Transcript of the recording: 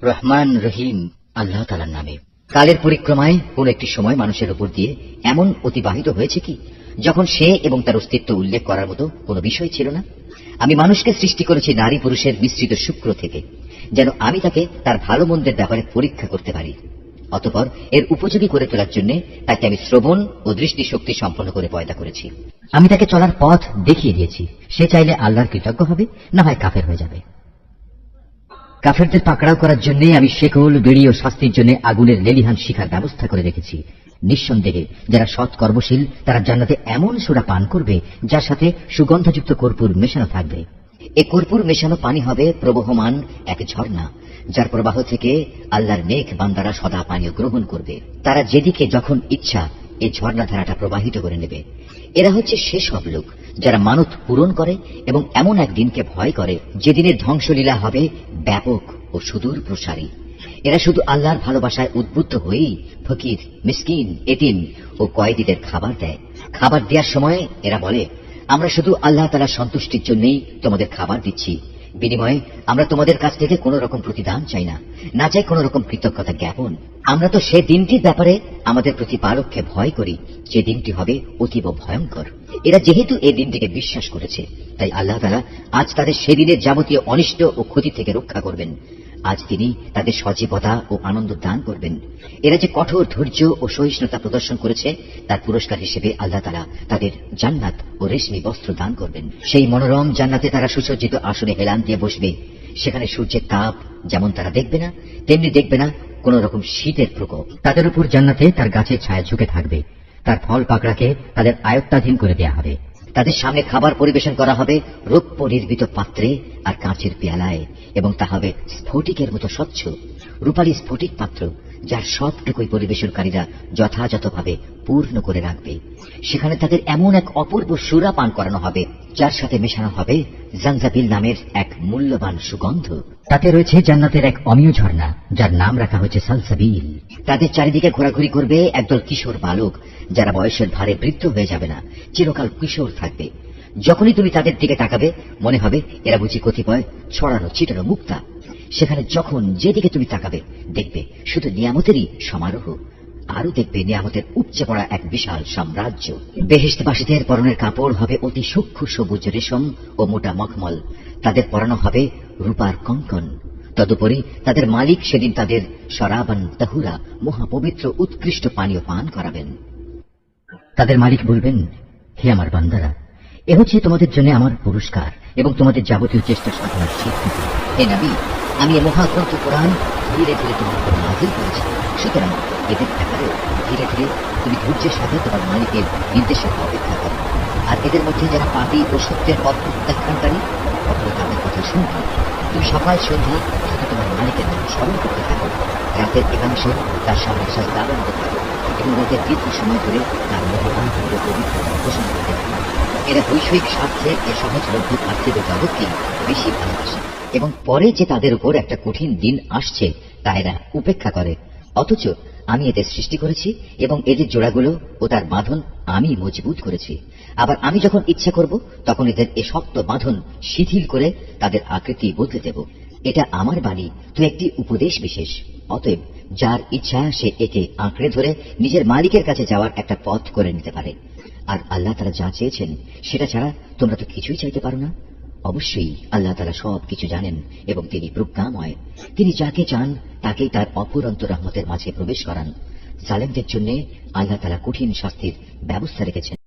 রহমান রহিম আল্লাহ তাআলার নামে। কালের পরিক্রমায় কোন একটি সময় মানুষের উপর দিয়ে এমন অতিবাহিত হয়েছে কি যখন সে এবং তার অস্তিত্ব উল্লেখ করার মতো কোনো বিষয় ছিল না। আমি মানুষকে সৃষ্টি করেছি নারী পুরুষের মিশ্রিত শুক্র থেকে, যেন আমি তাকে তার ভালো মন্দের ব্যাপারে পরীক্ষা করতে পারি। অতঃপর এর উপযোগী করে তোলার জন্য তাকে আমি শ্রবণ ও দৃষ্টিশক্তি সম্পন্ন করে পয়দা করেছি। আমি তাকে চলার পথ দেখিয়ে দিয়েছি। সে চাইলে আল্লাহর কৃতজ্ঞ হবে, না হয় কাফের হয়ে যাবে। কাফেরদের পাকড়াও করার জন্য আমি শেকল, বেড়ি ও শাস্তির জন্য আগুনের লেলিহান শিখার ব্যবস্থা করে রেখেছি। নিঃসন্দেহে যারা সৎ কর্মশীল তারা জান্নাতে এমন সুরা পান করবে যার সাথে সুগন্ধযুক্ত কর্পূর মেশানো থাকবে। এ কর্পূর মেশানো পানি হবে প্রবহমান এক ঝর্ণা, যার প্রবাহ থেকে আল্লাহর নেক বান্দারা সদা পানীয় গ্রহণ করবে। তারা যেদিকে যখন ইচ্ছা এই ঝর্ণাধারাটা প্রবাহিত করে নেবে। এরা হচ্ছে সেসব লোক যারা মানত পূরণ করে এবং এমন একদিনকে ভয় করে যেদিনের ধ্বংসলীলা হবে ব্যাপক ও সুদূর প্রসারী। এরা শুধু আল্লাহর ভালোবাসায় উদ্বুদ্ধ হয়েই ফকির, মিসকিন, এতিম ও কয়েদিদের খাবার দেয়। খাবার দেওয়ার সময় এরা বলে, আমরা শুধু আল্লাহ তাআলার সন্তুষ্টির জন্যই তোমাদের খাবার দিচ্ছি। বিনিময়ে আমরা তোমাদের কাছ থেকে কোন রকম প্রতিদান চাই না, না চাই কোন রকম কৃতজ্ঞতা জ্ঞাপন। আমরা তো সে দিনটির ব্যাপারে আমাদের প্রতিপালককে ভয় করি, যে দিনটি হবে অতীব ভয়ঙ্কর। এরা যেহেতু এই দিনটিকে বিশ্বাস করেছে, তাই আল্লাহ তাআলা আজ তাদের সেদিনের যাবতীয় অনিষ্ট ও ক্ষতি থেকে রক্ষা করবেন। আজ তিনি তাদের সজীবতা ও আনন্দ দান করবেন। এরা যে কঠোর ধৈর্য ও সহিষ্ণুতা প্রদর্শন করেছে তার পুরস্কার হিসেবে আল্লাহ তাআলা তাদের জান্নাত ও রেশমি বস্ত্র দান করবেন। সেই মনোরম জান্নাতে তারা সুসজ্জিত আসনে হেলান দিয়ে বসবে। সেখানে সূর্যের তাপ যেমন তারা দেখবে না, তেমনি দেখবে না কোন রকম শীতের প্রকোপ। তাদের উপর জান্নাতে তার গাছের ছায়া ঝুঁকে থাকবে। তার ফল পাকড়াকে তাদের আয়ত্তাধীন করে দেয়া হবে। তাদের সামনে খাবার পরিবেশন করা হবে রৌপ্য নির্মিত পাত্রে আর কাঁচের পেয়ালায়, এবং তা হবে স্ফটিকের মতো স্বচ্ছ। রূপালী স্ফটিক পাত্র, যার সবটুকুই পরিবেশনকারীরা যথাযথভাবে পূর্ণ করে রাখবে। সেখানে তাদের এমন এক অপূর্ব সুরা পান করানো হবে যার সাথে মেশানো হবে জানজাবিল নামের এক মূল্যবান সুগন্ধ। তাতে রয়েছে জান্নাতের এক অমীয় ঝর্ণা, যার নাম রাখা হয়েছে সালসাবিল। তাদের চারিদিকে ঘোরাঘুরি করবে একদল কিশোর বালক, যারা বয়সের ভারে বৃদ্ধ হয়ে যাবে না, চিরকাল কিশোর থাকবে। যখনই তুমি তাদের দিকে তাকাবে মনে হবে এরা বুঝি কতিপয় ছড়ানো ছিটানো মুক্তা। সেখানে যখন যেদিকে তুমি তাকাবে দেখবে শুধু নিয়ামতেরই সমারোহ। আরো দেখবে নিয়ামতের উপচে পড়া এক বিশাল সাম্রাজ্য। বেহেশতবাসীদের পরনের কাপড় হবে অতি সূক্ষ্ম সবুজ রেশম ও মোটা মখমল। তাদের পরানো হবে রূপার কঙ্কন। তদুপরি তাদের মালিক সেদিন তাদের শরাবান তাহুরা, মহাপবিত্র উৎকৃষ্ট পানীয় পান করাবেন। তাদের মালিক বলবেন, হে আমার বান্দারা, এ হচ্ছে তোমাদের জন্য আমার পুরস্কার এবং তোমাদের যাবতীয় চেষ্টা সাধনার স্বীকৃতি। হে নবী, আমি এ মহাগ্রন্থ কোরআন ধীরে ধীরে তোমার উপর নাযিল করেছি। সুতরাং এদের ব্যাপারে ধীরে ধীরে তুমি ধৈর্যের সাথে তোমার মালিকের নির্দেশের অপেক্ষা করো। আর এদের মধ্যে যারা পাপী ও সত্যের পথ প্রত্যাখ্যানকারী, অথবা তাদের কথা শুনবে। তুমি সকাল সন্ধ্যা শুধু তোমার মালিকের নাম স্মরণ করতে থাকো। রাতের একাংশ তার সামনে সাজদার মতো থাকো এবং রোদের দীর্ঘ সময় ধরে তার মহবান ও পবিত্রতা ঘোষণা করতে থাকো। এরা বৈষয়িক স্বার্থে এ সহজলভ্য পার্থিব জগৎকে বেশি ভালোবাসে এবং পরে যে তাদের উপর একটা কঠিন দিন আসছে তা এরা উপেক্ষা করে। অথচ আমি এদের সৃষ্টি করেছি এবং এদের জোড়াগুলো ও তার বাঁধন আমি মজবুত করেছি। আবার আমি যখন ইচ্ছা করব তখন এদের এ শক্ত বাঁধন শিথিল করে তাদের আকৃতি বদলে দেব। এটা আমার বাণী, তো একটি উপদেশ বিশেষ। অতএব যার ইচ্ছা সে একে আঁকড়ে ধরে নিজের মালিকের কাছে যাওয়ার একটা পথ করে নিতে পারে। আর আল্লাহ তাআলা যা চেয়েছেন সেটা ছাড়া তোমরা তো কিছুই চাইতে পারো না। অবশ্যই আল্লাহ তাআলা সব কিছু জানেন এবং তিনি প্রজ্ঞাময়। তিনি যাকে চান তাকেই তার অফুরন্ত রহমতের মাঝে প্রবেশ করান। জালেমদের জন্য আল্লাহ তাআলা কঠিন শাস্তির ব্যবস্থা রেখেছেন।